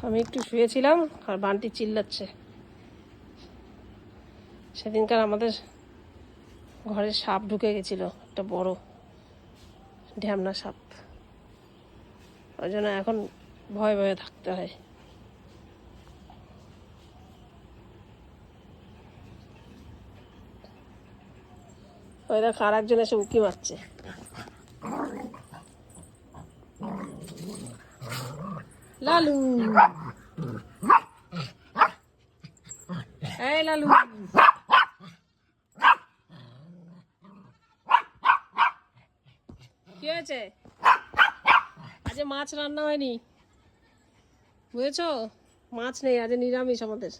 আমি একটু শুয়েছিলাম আর বান্টি চিল্লাচ্ছে। সেদিনকার আমাদের ঘরে সাপ ঢুকে গেছিল, একটা বড় ঢ্যামনা সাপ। ওই জন্য এখন ভয়ে ভয়ে থাকতে হয়। ওই দেখ আর একজন এসে উঁকি মারছে। লালু, এই লালু, কি হয়েছে? আজ মাছ রান্না হয়নি, বুঝেছো? মাছ নেই, আজ নিরামিষ আমাদের।